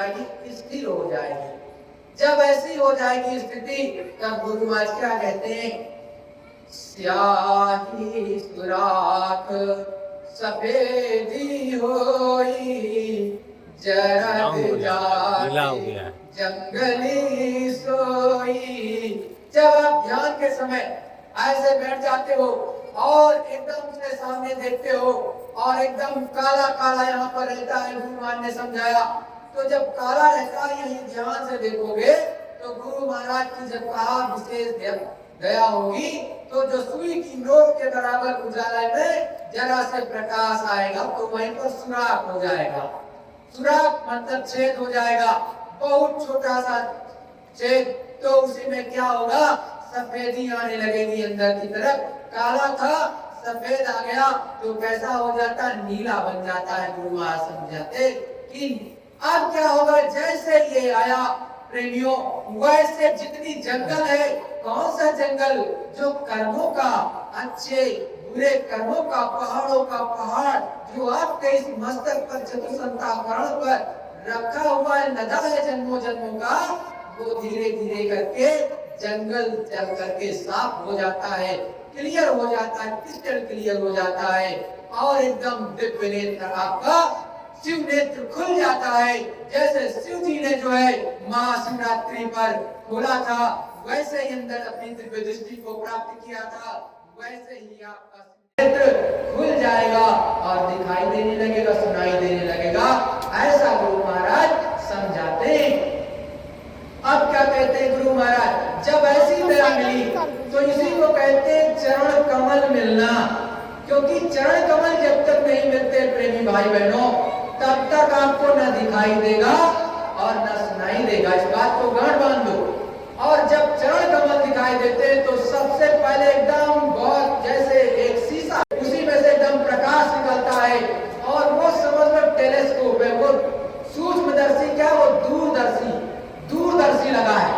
जाएगी, स्थिर हो जाएगी। जब ऐसी हो जाएगी स्थिति, तब गुरु महाराज क्या कहते हैं, स्याही सुराख सफेदी होई, जरग जाए जंगली सोई। जब आप ध्यान के समय ऐसे बैठ जाते हो और एकदम से सामने देखते हो और एकदम काला काला यहाँ पर रहता है, गुरु महाराज ने समझाया। तो जब काला रहता है यही ध्यान से देखोगे तो गुरु महाराज की जब कहा विशेष दया होगी तो जो सुई की नोक के बराबर उजाले में जरा से प्रकाश आएगा तो वहीं पर सुराख हो जाएगा। सुराख मतलब छेद हो जाएगा, बहुत छोटा सा छेद। तो उसी में क्या होगा, सफेदी आने लगेगी अंदर की तरफ। काला था सफेद आ गया तो कैसा हो जाता, नीला बन जाता है। गुरु महाराज समझाते कि अब क्या होगा, जैसे ये आया प्रेमियों, वैसे जितनी जंगल है, कौन सा जंगल, जो कर्मों का, अच्छे बुरे कर्मों का, पहाड़ों का पहाड़ जो आपके इस मस्तक पर चतुसंताकरण पर रखा हुआ है, नदा है जन्मों जन्मों का, वो धीरे धीरे करके जंगल चल करके साफ हो जाता है, क्लियर हो जाता है, क्रिस्टल क्लियर हो जाता है और एकदम दिव्य नेत्र आपका शिव नेत्र खुल जाता है। जैसे शिव जी ने जो है महाशिवरात्रि पर खोला था, वैसे ही अंदर अपनी दिव्य दृष्टि को प्राप्त किया था, वैसे ही आपका नेत्र खुल जाएगा और दिखाई देने लगेगा, सुनाई देने लगेगा। ऐसा गुरु महाराज समझाते हैं। अब क्या कहते हैं गुरु महाराज, जब ऐसी दया मिली तो इसी को कहते हैं चरण कमल मिलना। क्योंकि चरण कमल जब तक नहीं मिलते प्रेमी भाई बहनों, तब तक आपको न दिखाई देगा और न सुनाई देगा। इस बात को गांठ बांध दो। और जब चरण कमल दिखाई देते हैं तो सबसे पहले एकदम बहुत जैसे एक शीशा, उसी में से एकदम प्रकाश निकलता है और वो समझ लो टेलीस्कोप है, वो सूक्ष्मदर्शी क्या, वो दूरदर्शी लगा है।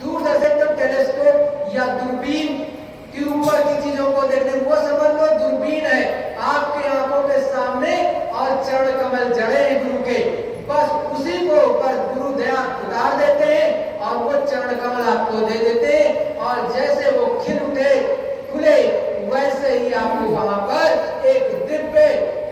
दूरदर्शी तो टेलीस्कोप या दूरबीन के ऊपर की चीजों को देखने, वो समझ लो दूरबीन है आपके आंखों के सामने और चरण कमल जड़े हैं गुरु के, बस उसी को ऊपर गुरु दया उतार देते हैं और वो चरण कमल आपको दे देते हैं और जैसे वो खिल उठे खुले, वैसे ही आपको वहां पर एक दिव्य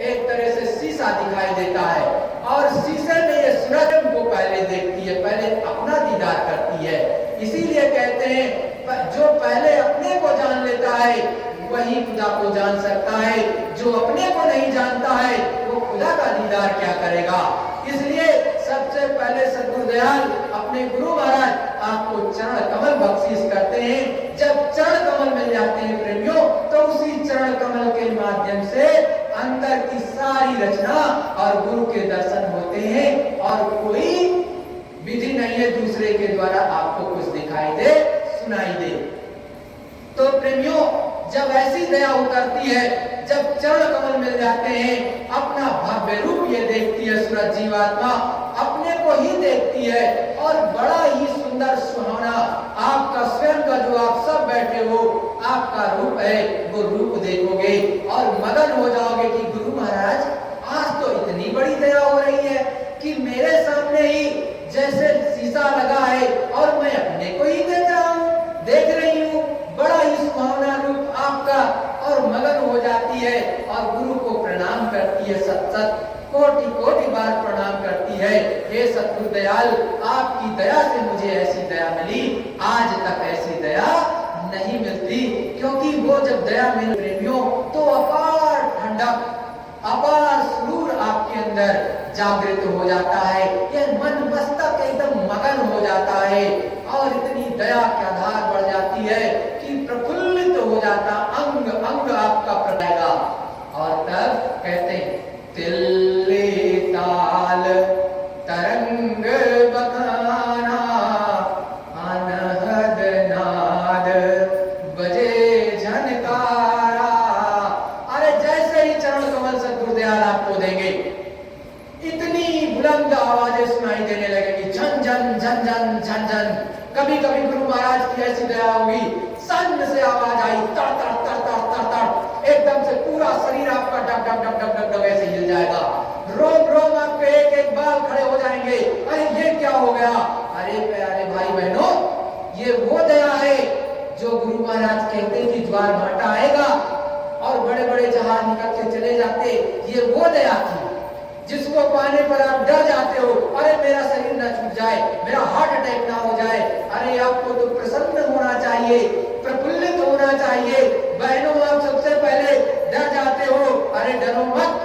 एक तरह से शीशा दिखाई देता है। और शीशे में ये सूरज को पहले देखती है, पहले अपना दीदार करती है। इसीलिए कहते हैं जो पहले अपने को जान लेता है वही खुदा को जान सकता है, जो अपने को नहीं जानता है वो खुदा का दीदार क्या करेगा। इसलिए सबसे पहले सद्गुरुदयाल अपने गुरु महाराज आपको चरण कमल बख्शीश करते हैं। जब चरण कमल मिल जाते हैं प्रेमियों, तो उसी चरण कमल के माध्यम से अंदर की सारी रचना और गुरु के दर्शन होते हैं और कोई विधि नहीं है दूसरे के द्वारा आपको कुछ दिखाई दे, सुनाई दे। तो प्रेमियों, जब ऐसी दया उतरती है, जब चरण कमल मिल जाते हैं, अपना भव्य रूप ये देखती है सूरज जीवात्मा, अपने को ही देखती है और बड़ा ही सुंदर सुहावना आपका स्वयं का जो आप सब बैठे हो आपका रूप है, वो रूप देखोगे और मगन हो जाओगे कि गुरु महाराज आज तो इतनी बड़ी दया हो रही है कि मेरे सामने ही जैसे शीशा लगा है और मैं अपने को ही देख रहा हूँ, देख रही हूँ, बड़ा ही सुहावना रूप आपका, और मगन हो जाती है और गुरु को प्रणाम करती है, सत कोटि कोटि बार प्रणाम करती है। हे सतगुरु दयाल, आपकी दया से मुझे ऐसी दया मिली, आज तक ऐसी दया नहीं मिलती। क्योंकि वो जब दया मिल प्रेमियों तो अपार ठंडक, अपार सुरूर आपके अंदर जागृत हो जाता है, यह मन मस्तक एकदम मगन हो जाता है और इतनी दया के आधार बढ़ जाती है कि प्रफुल्लित हो जाता, अंग अंग आपका प्रदाएगा। और तब कहते हैं तिल्ले ताल तरंग बखाना, अनहद नाद बजे झनकारा। अरे जैसे ही चरण कमल सद्गुरुदयाल आपको देंगे, इतनी बुलंद आवाजें सुनाई देने लगेगी, झन झन झन झन झन झन। कभी कभी गुरु महाराज की ऐसी दया होगी, सन से आवाज आई, तर तर तर तर तर तर, एकदम से पूरा शरीर आपका डग डग डग डग डग ऐसे हिल जाएगा, रोम रोम आपके एक एक बाल खड़े हो जाएंगे। अरे हो गया। अरे प्यारे भाई बहनों, ये वो दया है जो गुरु महाराज कहते कि ज्वार भाटा आएगा और बड़े बड़े जहाज निकल के चले जाते, ये वो दया थी जिसको पाने पर आप डर जाते हो, अरे मेरा शरीर ना छूट जाए, मेरा हार्ट अटैक ना हो जाए। अरे आपको तो प्रसन्न होना चाहिए, प्रफुल्लित होना चाहिए। बहनों, आप सबसे पहले डर जाते हो, अरे डरो मत।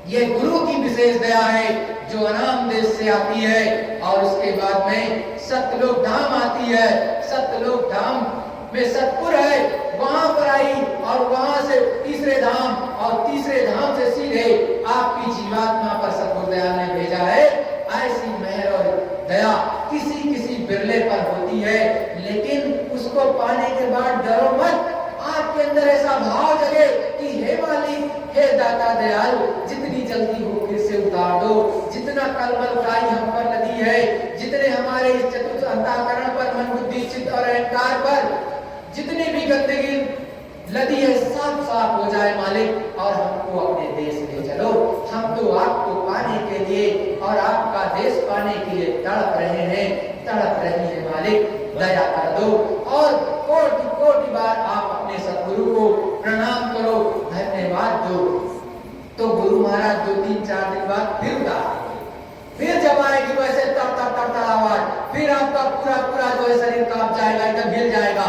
ये गुरु की विशेष दया है जो अनाम देश से आती है और उसके बाद में सतलोक धाम आती है। सतलोक धाम में सतपुर है, वहां पर आई और वहां से तीसरे धाम और तीसरे धाम से सीधे आपकी जीवात्मा पर सतगुरु दयाल ने भेजा है। ऐसी मेहर और दया किसी किसी बिरले पर होती है, लेकिन उसको पाने के बाद डरो मत। आपके अंदर ऐसा भाव जगे कि हे मालिक, हे दाता दयाल, जितनी जल्दी हो फिर से उतार दो। जितना कलमलकाई हम पर नदी है, जितने हमारे इस चतुर्थ अंतःकरण पर, मन बुद्धि चित्त और अहंकार पर जितनी भी गंदगी लदी है, सब साफ हो जाए मालिक, और हमको अपने देश ले चलो। हम तो आपको पाने के लिए और आपका देश पाने के लिए तड़प रहे हैं, तड़प रहे हैं मालिक, दया कर दो। और कोटि कोटि बार आप अपने सतगुरु को प्रणाम करो, धन्यवाद दो। तो गुरु महाराज 2-3-4 दिन बाद फिर उतार, फिर जब आएगी वैसे तड़तड़ आवाज, फिर आपका पूरा पूरा जो है शरीर कांप जाएगा, एकदम हिल जाएगा,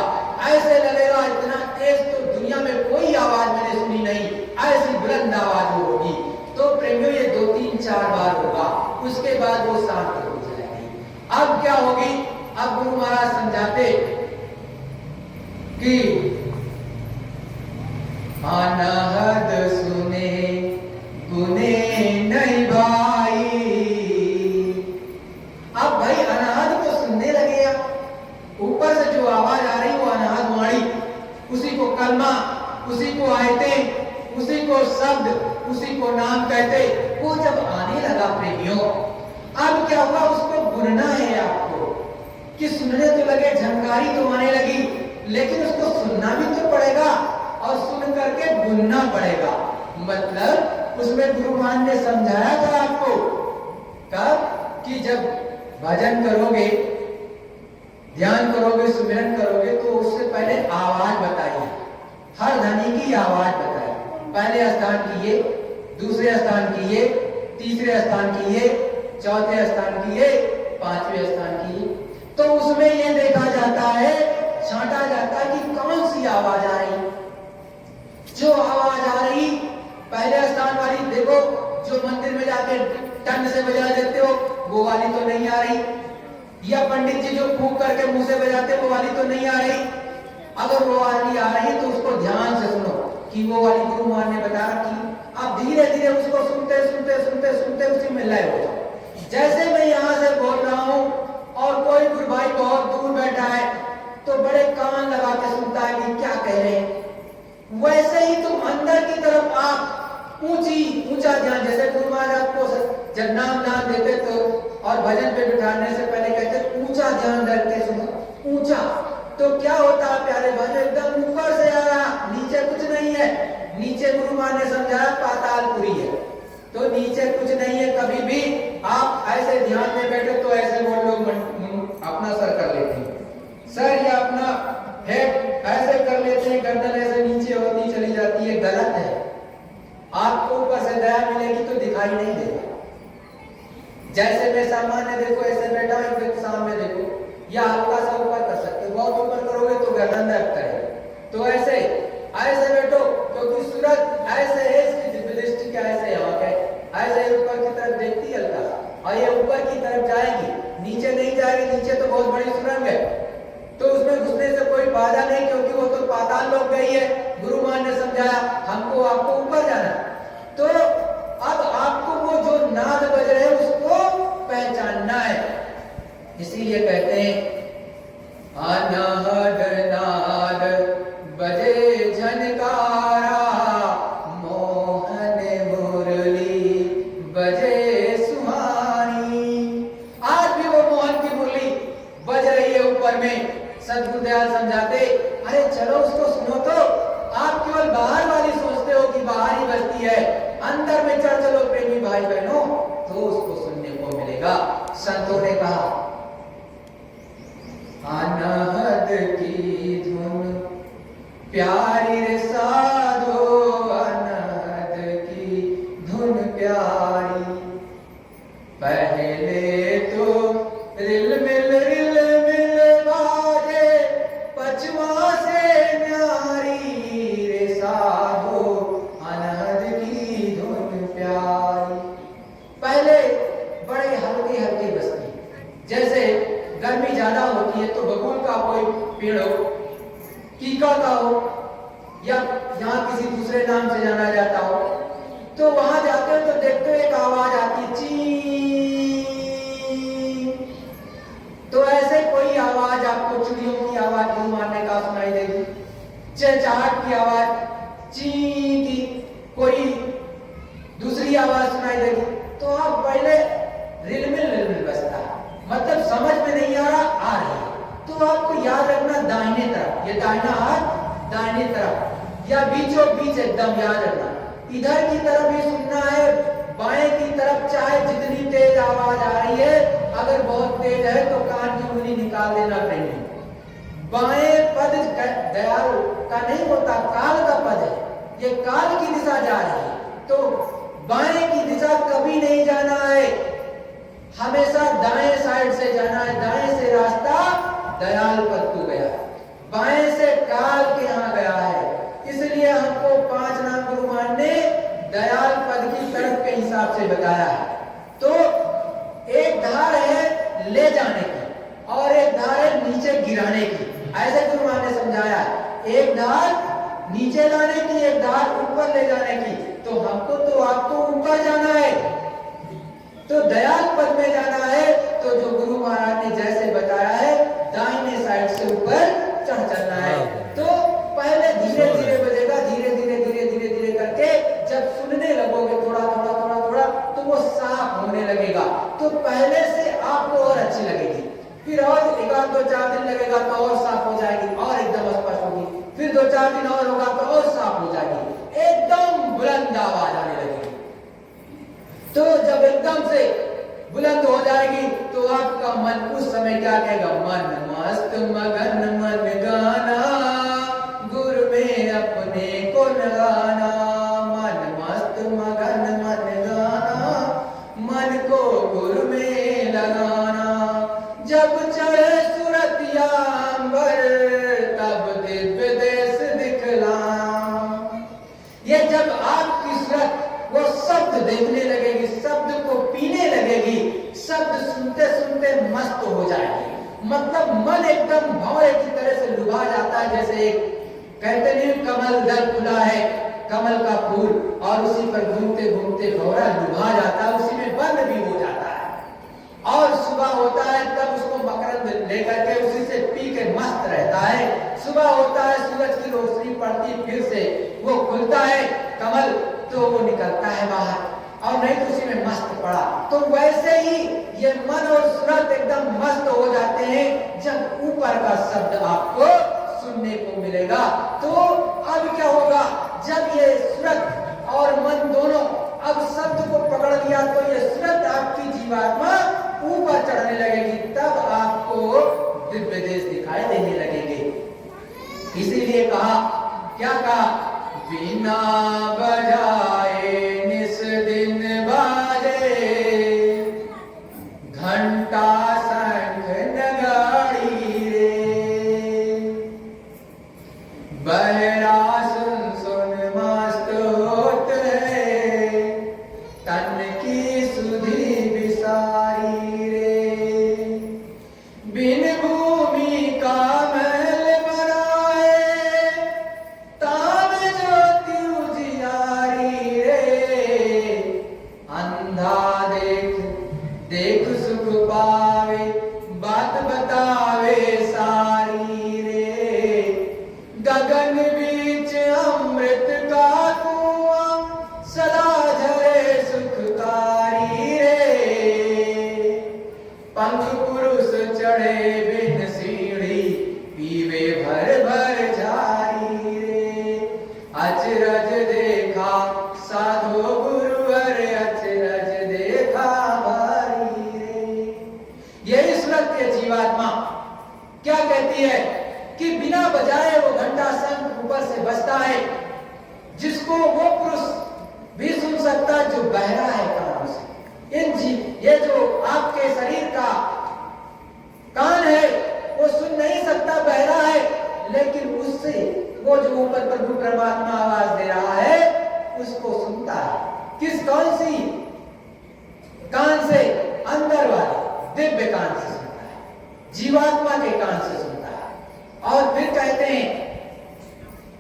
ऐसे लगेगा इतना तेज तो दुनिया में कोई आवाज मैंने सुनी नहीं, ऐसी बुलंद आवाज वो होगी। तो प्रेमियों, ये 2-3-4 बार होगा, उसके बाद वो शांत हो जाएगी। अब क्या होगी? अब गुरु महाराज समझाते कि अनहद सुने गुने नहीं भाई। अब भाई अनहद को सुनने लगे, ऊपर से जो आवाज आ रही वो अनहद वाणी, उसी को कलमा, उसी को आयतें, उसी को शब्द, उसी को नाम कहते, वो जब आने लगा प्रेमियों, अब क्या हुआ? उसको गुनना है आपको कि सुनने तो लगे, झंकारी तो आने लगी, लेकिन उसको सुनना भी तो पड़ेगा और सुन करके गुनना पड़ेगा। मतलब उसमें गुरु महाराज ने समझाया था आपको कब कि जब भजन करोगे, ध्यान करोगे, सुमिरन करोगे, तो उससे पहले आवाज बताइए, हर ध्वनि की आवाज बताइए। पहले स्थान कीजिए, दूसरे स्थान कीजिए, तीसरे स्थान कीजिए, चौथे स्थान कीजिए, पांचवें स्थान कीजिए। तो उसमें यह देखा जाता है, छांटा जाता है कि कौन सी आवाज आ रही। जो आवाज आ रही पहले स्थान वाली, देखो जो मंदिर में जाके टन से बजा देते हो वो वाली तो नहीं आ रही, या पंडित जी जो फूंक करके मुंह से बजाते वो वाली तो नहीं आ रही। अगर वो वाली आ रही तो उसको ध्यान से सुनो कि वो वाली गुरु महाराज ने बता रखी। अब धीरे धीरे उसको सुनते सुनते सुनते सुनते उसी में लय हो जाओ। जैसे मैं यहाँ से बोल रहा हूँ और कोई गुरु भाई बहुत दूर बैठा है तो बड़े कान लगा के सुनता है कि क्या कह रहे हैं, वैसे ही तुम अंदर की तरफ आप ऊंचा ध्यान, जैसे गुरु महाराज आपको जब नाम देते तो और भजन पे बिठाने से पहले कहते ऊंचा ध्यान रख के सुनो, ऊंचा। तो क्या होता है प्यारे भाई, एकदम ऊपर से आ रहा, नीचे कुछ नहीं है। नीचे गुरु महाराज ने समझाया पातालपुरी है, तो नीचे कुछ नहीं है। कभी भी आप ऐसे ध्यान में बैठे तो ऐसे वो लोग अपना सर कर लेते हैं, सर या अपना हेड ऐसे कर लेते हैं, गर्दन ऐसे नीचे होती चली जाती है, गलत है। आपको ऊपर से दया मिलेगी तो दिखाई नहीं देगा। जैसे मैं सामान्य देखो ऐसे बैठा हूं, देखो सामने देखो, या हल्का सा ऊपर कर सकते हो, बहुत ऊपर करोगे तो गर्दन दर्द करेगा। तो ऐसे बैठो, क्योंकि सूरज ऐसे है, इसकी दृष्टि क्या ऐसे आंख है, ऐसे ऊपर की तरफ देखती है हल्का, और ये ऊपर की तरफ जाएगी, नीचे नहीं जाएगी। नीचे तो बहुत बड़ी सुरंग है, तो उसमें घुसने से कोई फायदा नहीं, क्योंकि वो तो पाताल लोक गई है। गुरु महाराज ने समझाया हमको आपको ऊपर जाना। तो अब आपको वो जो नाद बज रहे हैं उसको पहचानना है। इसीलिए कहते हैं अनहद नाद बजे झनकारा, मोहन मुरली बजे सुहानी। आज भी वो मोहन की मुरली बज रही है ऊपर में। सतगुरु दयाल समझाते, अरे चलो उसको सुनो। तो आप केवल बाहर वाली सोचते हो कि बाहर ही बजती है, अंदर में चढ़ चलो प्रेमी भाई बहनों, तो उसको सुनने को मिलेगा। संतों ने कहा, अनहद की धुन प्यारी रे साधो, अनहद की धुन प्यारी। पहले तो रिल मिल बाजे, पचवा से न्यारी रे साधो, अनहद की धुन प्यारी। पहले बड़े हल्के हल्के बजती, जैसे गर्मी ज्यादा होती है तो बबूल का कोई पेड़ हो, कीका का हो, या यहाँ किसी दूसरे नाम से जाना जाता हो, तो वहां जाते हो तो देखते हो एक आवाज आती है, ची। तो ऐसे कोई आवाज आपको चिड़ियों की आवाज गुरु मारने का सुनाई देगी, चहचहाट की आवाज, ची की कोई दूसरी आवाज सुनाई देगी। तो आप पहले रिलमिल बजता है, मतलब समझ में नहीं आ रहा, आ रही है, तो आपको याद रखना दाहिने तरफ, ये दाहिना हाथ दाहिने तरफ, या बीचों बीच एकदम याद रखना। इधर की तरफ भी सुनना है, बाएं की तरफ चाहे जितनी तेज आवाज आ रही है, अगर बहुत तेज है तो कान की उंगली निकाल देना पड़ेगी। बाएं पद दयाल का नहीं होता, काल का पद है, ये काल की दिशा जा रही है, तो बाएं की दिशा कभी नहीं जाना है, हमेशा दाएं साइड से जाना है। दाएं से रास्ता दयाल पद को गया, बाएं से काल के यहाँ गया है। इसलिए हमको 5 नाम गुरुमान ने दयाल पद की तरफ के हिसाब से बताया है। तो एक धार है ले जाने की और एक धार है नीचे गिराने की, ऐसे गुरुमान ने समझाया। एक धार नीचे लाने की, एक धार ऊपर ले जाने की। तो हमको तो आपको ऊपर जाना है, तो दयाल पद में जाना है। तो जो गुरु महाराज ने जैसे बताया है, दाहिने साइड से ऊपर चढ़ चलना है। तो पहले धीरे धीरे बजेगा, धीरे धीरे करके जब सुनने लगोगे थोड़ा, तो वो साफ होने लगेगा। तो पहले से आपको और अच्छी लगेगी, फिर और एक आध 2-4 दिन लगेगा तो और साफ हो जाएगी और एकदम स्पष्ट होगी, फिर 2-4 दिन और होगा तो और साफ हो जाएगी, एकदम बुलंद आवाज आने लगेगी। तो जब एकदम से बुलंद हो जाएगी तो आपका मन उस समय क्या कहेगा, मन मस्त मगन मन गाना, गुरु में अपने को लगाना। मन मस्त मगन मन गाना, मन को गुरु में लगाना। जब चढ़े सुरतिया अंबर, तब दिव्य देश दिखलाम। ये जब आपकी सूरत वो शब्द देखने लगेगी, शब्द को पीने लगेगी, शब्द सुनते सुनते मस्त हो जाएगी। मतलब मन एकदम भंवरे की तरह से लुभा जाता है। जैसे एक कहते नहीं, कमल दल खुला है, कमल का फूल, और उसी पर घूमते घूमते भंवरा लुभा जाता है, उसी में बंद भी हो जाता है। और सुबह होता है तब उसको मकरंद लेकर के उसी से पी के मस्त रहता है। सुबह होता है, सूरज की रोशनी पड़ती, फिर से वो खुलता है कमल, तो वो निकलता है बाहर, और नहीं तो उसी में मस्त पड़ा। तो वैसे ही ये मन और सूरत एकदम मस्त हो जाते हैं जब ऊपर का शब्द आपको सुनने को मिलेगा। तो अब क्या होगा, जब ये सूरत और मन दोनों अब शब्द को पकड़ लिया, तो ये सूरत आपकी जीवात्मा ऊपर चढ़ने लगेगी, तब आपको दिव्य देश दिखाई देने लगेंगे। इसीलिए कहा, क्या कहा, बिना बजाए निस दिन बाजे, घंटा शंख नगाड़ी रे। बहरा सुन सुन मस्त होते, तन की सुधि बिसारी रे। बिन भूमि का महल बनाए, तान ज्योति उजियारी रे। अंधा देख देख सुख पावे, बात बतावे सारी रे। गगन बीच अमृत का कुआं, सदा झरे सुखकारी रे। पंख पुरुष चढ़े बिन सीढ़ी, पीवे भर भर झारी रे। अचरज देखा साधो गुरुवर, अचरज देखा भारी रे। है जीवात्मा, क्या कहती है कि बिना बजाए वो घंटा शंख ऊपर से बजता है, जिसको वो पुरुष भी सुन सकता है जो बहरा है कानों से। ये जो आपके शरीर का कान है वो सुन नहीं सकता, बहरा है, लेकिन उससे वो जो ऊपर प्रभु परमात्मा आवाज दे रहा है उसको सुनता है। किस कौन सी कान से? अंदर वाले दिव्य कान से सुनता है, जीवात्मा के कान से सुनता है। और फिर कहते हैं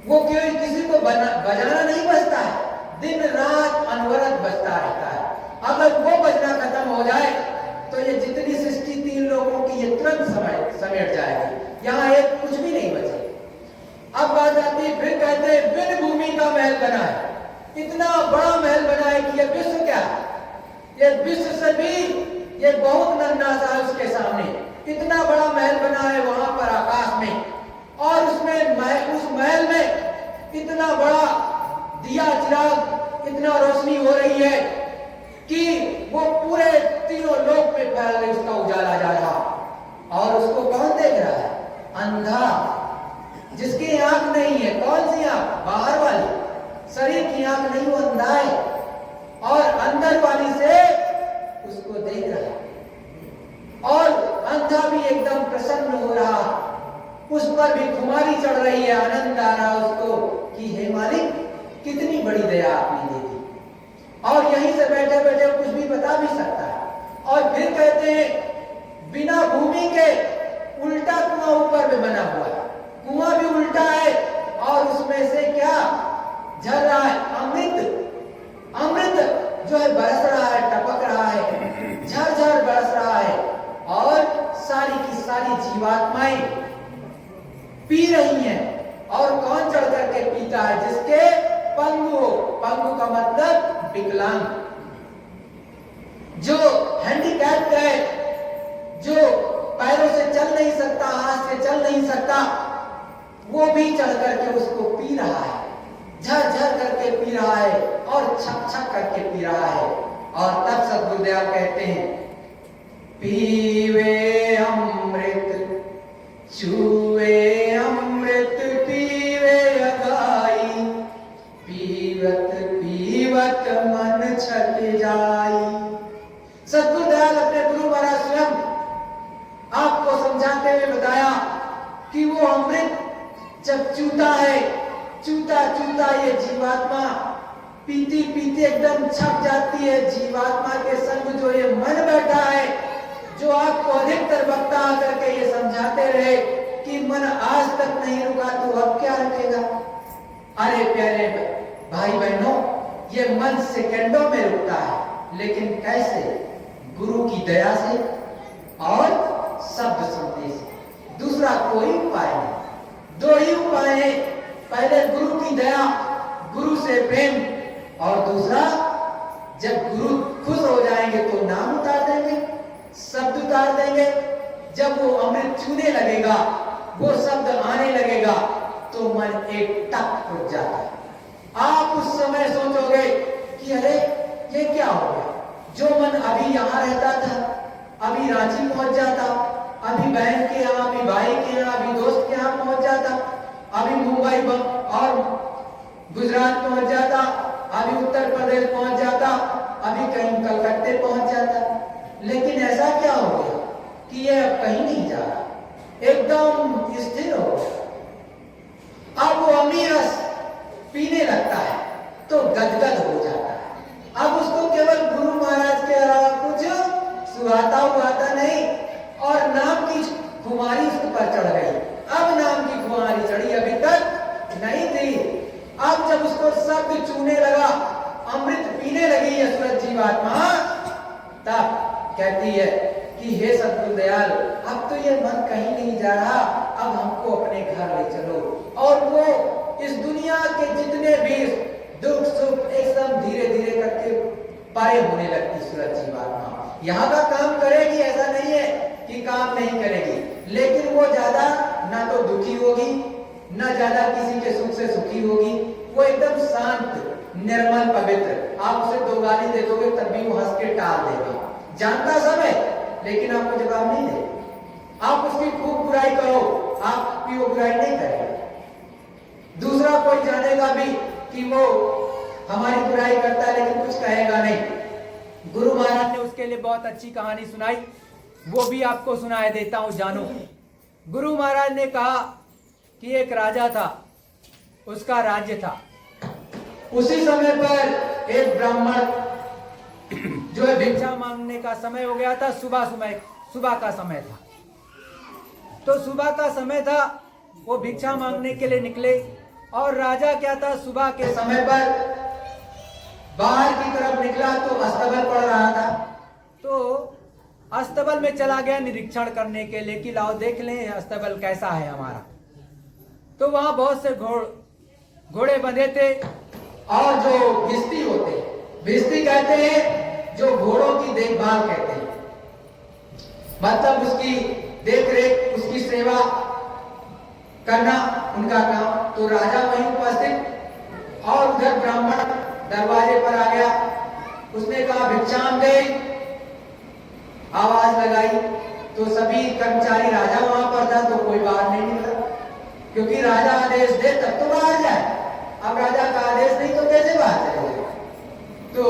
वो कोई किसी को बजाना नहीं बजता है, दिन रात अनवरत बजता रहता है। अगर वो बजना खत्म हो जाए तो ये जितनी सृष्टि 3 लोगों की ये तुरंत समेट जाएगी, यहाँ एक कुछ भी नहीं बचे। अब बात आती है, फिर कहते हैं बिन भूमि का महल बना है, इतना बड़ा महल बना है कि ये विश्व क्या है, ये विश्व से भी ये बहुत नन्हा सा है उसके सामने। इतना बड़ा महल बना है वहां पर आकाश में, और उसमें उस महल में इतना बड़ा दिया चिराग, इतना रोशनी हो रही है कि वो पूरे तीनों लोक में फैल रही, उसका उजाला जा रहा। और उसको कौन देख रहा है? अंधा, जिसकी आंख नहीं है। कौन सी आंख? बाहर वाली शरीर की आंख नहीं, वो अंधा है, और अंदर वाली से उसको देख रहा है। और अंधा भी एकदम प्रसन्न हो रहा, उस पर भी खुमारी चढ़ रही है, आनंद आ रहा उसको कि हे मालिक कितनी बड़ी दया आपने दे दी। और यहीं से बैठे बैठे कुछ भी बता भी सकता है। और फिर कहते हैं बिना भूमि के उल्टा कुआं ऊपर में बना हुआ है, कुआं भी उल्टा है, और उसमें से क्या झर रहा है? अमृत जो है बरस रहा है, टपक रहा है, झरझर बरस रहा है, और सारी की सारी जीवात्माएं पी रही हैं। और कौन चढ़ करके पीता है? जिसके पंगु का मतलब विकलांग, जो हैंडीकैप्ड है, जो पैरों से चल नहीं सकता, हाथ से चल नहीं सकता, वो भी चढ़ करके उसको पी रहा है, झर करके पी रहा है, और छक करके पी रहा है। और तब सद्गुरुदेव कहते हैं पीवे अमृत छुए अमृत पीवे अगाई, पीवत मन छट जाई। सद्गुरुदेव अपने गुरु महाराज स्वयं आपको समझाते हुए बताया कि वो अमृत जब चूता है, चूता ये जीवात्मा पीती पीती एकदम छप जाती है। जीवात्मा के संग जो ये मन बैठा है, जो आपको अधिकतर वक्ता आकर के ये समझाते रहे कि मन आज तक नहीं रुका तो अब क्या रुकेगा। अरे प्यारे भाई बहनों, ये मन सेकंडों में रुकता है, लेकिन कैसे? गुरु की दया से और शब्द सुनने से। दूसरा कोई उपाय नहीं, 2 ही उपाय है। पहले गुरु की दया, गुरु से प्रेम, और दूसरा जब गुरु खुश हो जाएंगे तो नाम उतार देंगे, शब्द उतार देंगे। जब वो अमृत छूने लगेगा, वो शब्द आने लगेगा, तो मन एक टक उठ जाता है। आप उस समय सोचोगे कि अरे ये क्या हो गया? जो मन अभी यहाँ रहता था, अभी रांची पहुंच जाता, अभी बहन के यहाँ, अभी भाई के यहाँ, अभी दोस्त के यहाँ पहुंच जाता, अभी मुंबई और गुजरात पहुंच जाता, अभी उत्तर प्रदेश पहुंच जाता, अभी कहीं कलकत्ते पहुंच जाता। लेकिन ऐसा क्या हो गया कि ये अब कहीं नहीं जा रहा, एकदम स्थिर हो गया। अब वो अमीर रस पीने लगता है तो गदगद हो जाता है। अब उसको केवल गुरु महाराज के अलावा कुछ सुहाता हुआता नहीं, और नाम की खुमारी उस पर चढ़ गई। अब नाम की खुमारी चढ़ी, अभी तक नहीं थी। अब जब उसको शब्द छूने लगा, अमृत पीने लगी ये सूरज जीवात्मा, तब कहती है कि हे सद्गुरुदयाल, अब तो ये मन कहीं नहीं जा रहा, अब हमको अपने घर ले चलो। और वो इस दुनिया के जितने भी दुख सुख एकदम धीरे धीरे करके पारे होने लगती सूरज जीवात्मा। यहाँ का काम करेगी, ऐसा नहीं है कि काम नहीं करेगी, लेकिन वो ज्यादा ना तो दुखी होगी, ना ज्यादा किसी के सुख से सुखी होगी। वो एकदम शांत, निर्मल, पवित्र। आप उसे 2 गाली दे दोगे तब भी वो हंस के टाल देगा, जानता सब है, लेकिन आपको जवाब नहीं दे। आप उसकी खूब बुराई करो, आपकी वो बुराई नहीं करेगा। दूसरा कोई जानेगा भी कि वो हमारी बुराई करता है लेकिन कुछ कहेगा नहीं। गुरु महाराज ने उसके लिए बहुत अच्छी कहानी सुनाई, वो भी आपको सुनाए देता हूं, जानो। गुरु महाराज ने कहा कि एक राजा था, उसका राज्य था। उसी समय पर एक ब्राह्मण जो है भिक्षा मांगने का समय हो गया था, सुबह का समय था। तो सुबह का समय था, वो भिक्षा मांगने के लिए निकले। और राजा क्या था, सुबह के समय पर बाहर की तरफ निकला तो अस्तबल पड़ रहा था। तो अस्तबल में चला गया निरीक्षण करने के लिए कि लाओ देख लें अस्तबल कैसा है हमारा। तो वहां बहुत से घोड़े बंधे थे, और जो भिस्ती होते, भिस्ती कहते हैं जो घोड़ों की देखभाल कहते हैं, मतलब उसकी देख रेख, उसकी सेवा करना उनका काम। तो राजा वहीं उपस्थित, और उधर ब्राह्मण दरवाजे पर आ गया। उसने कहा भिक्षाम दे, आवाज लगाई तो सभी कर्मचारी, राजा वहां पर था तो कोई बाहर नहीं निकला, क्योंकि राजा आदेश दे तब तो बाहर जाए। अब राजा का आदेश नहीं तो कैसे बाहर चलेगा। तो